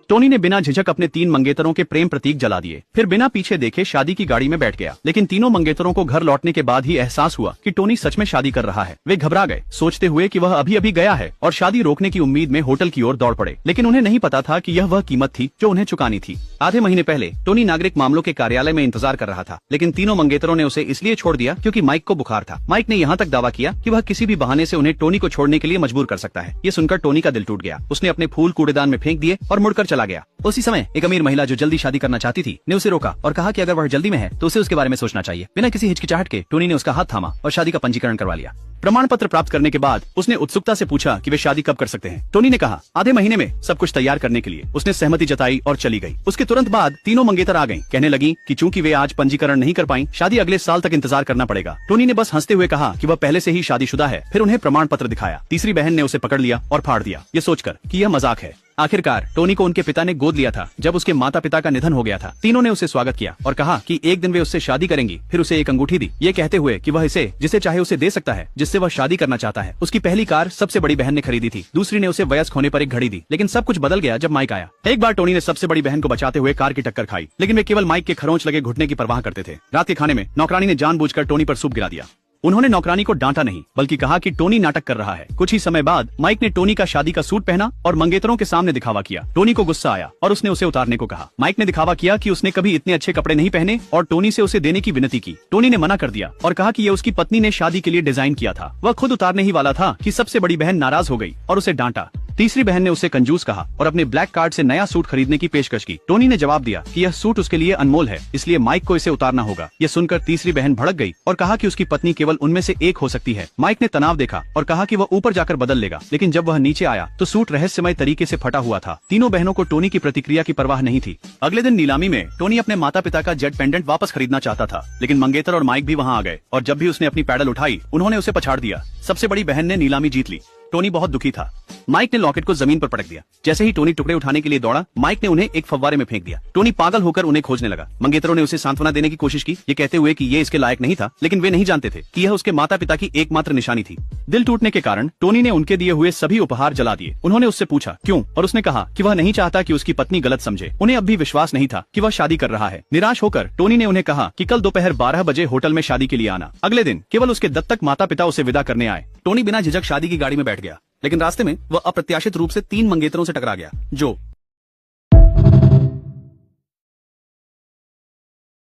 Tony ने बिना झिझक अपने 3 मंगेतरों के प्रेम प्रतीक जला दिए, फिर बिना पीछे देखे शादी की गाड़ी में बैठ गया। लेकिन तीनों मंगेतरों को घर लौटने के बाद ही एहसास हुआ कि टोनी सच में शादी कर रहा है। वे घबरा गए, सोचते हुए कि वह अभी अभी गया है, और शादी रोकने की उम्मीद में होटल की ओर दौड़ पड़े। लेकिन उन्हें नहीं पता था कि यह वह कीमत थी जो उन्हें चुकानी थी। आधे महीने पहले टोनी नागरिक मामलों के कार्यालय में इंतजार कर रहा था, लेकिन तीनों मंगेतरों ने उसे इसलिए छोड़ दिया क्योंकि माइक को बुखार था। माइक ने यहाँ तक दावा किया कि वह किसी भी बहाने से उन्हें टोनी को छोड़ने के लिए मजबूर कर सकता है। ये सुनकर टोनी का दिल टूट गया। उसने अपने फूल कूड़ेदान में फेंक दिए और मुड़कर चला गया। उसी समय एक अमीर महिला जो जल्दी शादी करना चाहती थी ने उसे रोका और कहा कि अगर वह जल्दी में है तो उसे उसके बारे में सोचना चाहिए। बिना किसी हिचकिचाहट के टोनी ने उसका हाथ थामा और शादी का पंजीकरण करवा लिया। प्रमाण पत्र प्राप्त करने के बाद उसने उत्सुकता से पूछा कि वे शादी कब कर सकते हैं। टोनी ने कहा आधे महीने में सब कुछ तैयार करने के लिए। उसने सहमति जताई और चली गई। उसके तुरंत बाद तीनों मंगेतर आ गईं, कहने लगी कि चूंकि वे आज पंजीकरण नहीं कर पाई, शादी अगले साल तक इंतजार करना पड़ेगा। टोनी ने बस हंसते हुए कहा कि वह पहले से ही शादीशुदा है। फिर उन्हें प्रमाण पत्र दिखाया। तीसरी बहन ने उसे पकड़ लिया और फाड़ दिया, ये सोचकर कि यह मजाक है। आखिरकार टोनी को उनके पिता ने गोद लिया था जब उसके माता पिता का निधन हो गया था। तीनों ने उसे स्वागत किया और कहा कि एक दिन वे उससे शादी करेंगी। फिर उसे एक अंगूठी दी, ये कहते हुए कि वह इसे जिसे चाहे उसे दे सकता है, जिससे वह शादी करना चाहता है। उसकी पहली कार सबसे बड़ी बहन ने खरीदी थी, दूसरी ने उसे वयस्क होने पर एक घड़ी दी। लेकिन सब कुछ बदल गया जब माइक आया। एक बार टोनी ने सबसे बड़ी बहन को बचाते हुए कार की टक्कर खाई, लेकिन वे केवल माइक के खरोंच लगे घुटने की परवाह करते थे। रात के खाने में नौकरानी ने जानबूझकर टोनी पर सूप गिरा दिया। उन्होंने नौकरानी को डांटा नहीं, बल्कि कहा कि टोनी नाटक कर रहा है। कुछ ही समय बाद माइक ने टोनी का शादी का सूट पहना और मंगेतरों के सामने दिखावा किया। टोनी को गुस्सा आया और उसने उसे उतारने को कहा। माइक ने दिखावा किया कि उसने कभी इतने अच्छे कपड़े नहीं पहने और टोनी से उसे देने की विनती की। टोनी ने मना कर दिया और कहा कि ये उसकी पत्नी ने शादी के लिए डिजाइन किया था। वह खुद उतारने ही वाला था कि सबसे बड़ी बहन नाराज हो गई और उसे डांटा। तीसरी बहन ने उसे कंजूस कहा और अपने ब्लैक कार्ड से नया सूट खरीदने की पेशकश की। टोनी ने जवाब दिया कि यह सूट उसके लिए अनमोल है, इसलिए माइक को इसे उतारना होगा। यह सुनकर तीसरी बहन भड़क गई और कहा कि उसकी पत्नी केवल उनमें से एक हो सकती है। माइक ने तनाव देखा और कहा कि वह ऊपर जाकर बदल लेगा, लेकिन जब वह नीचे आया तो सूट रहस्यमय तरीके से फटा हुआ था। तीनों बहनों को टोनी की प्रतिक्रिया की परवाह नहीं थी। अगले दिन नीलामी में टोनी अपने माता पिता का जेट पेंडेंट वापस खरीदना चाहता था, लेकिन मंगेतर और माइक भी वहाँ आ गए और जब भी उसने अपनी पैडल उठाई उन्होंने उसे पछाड़ दिया। सबसे बड़ी बहन ने नीलामी जीत ली। टोनी बहुत दुखी था। माइक ने लॉकेट को जमीन पर पटक दिया। जैसे ही टोनी टुकड़े उठाने के लिए दौड़ा, माइक ने उन्हें एक फव्वारे में फेंक दिया। टोनी पागल होकर उन्हें खोजने लगा। मंगेतरों ने उसे सांत्वना देने की कोशिश की, ये कहते हुए कि ये इसके लायक नहीं था, लेकिन वे नहीं जानते थे कि यह उसके माता पिता की एकमात्र निशानी थी। दिल टूटने के कारण टोनी ने उनके दिए हुए सभी उपहार जला दिए। उन्होंने उससे पूछा क्यों, और उसने कहा कि वह नहीं चाहता कि उसकी पत्नी गलत समझे। उन्हें अब भी विश्वास नहीं था कि वह शादी कर रहा है। निराश होकर टोनी ने उन्हें कहा कि कल दोपहर 12 बजे होटल में शादी के लिए आना। अगले दिन केवल उसके दत्तक माता पिता उसे विदा करने आए। टोनी बिना झिझक शादी की गाड़ी में बैठ गया, लेकिन रास्ते में वह अप्रत्याशित रूप से 3 मंगेतरों से टकरा गया, जो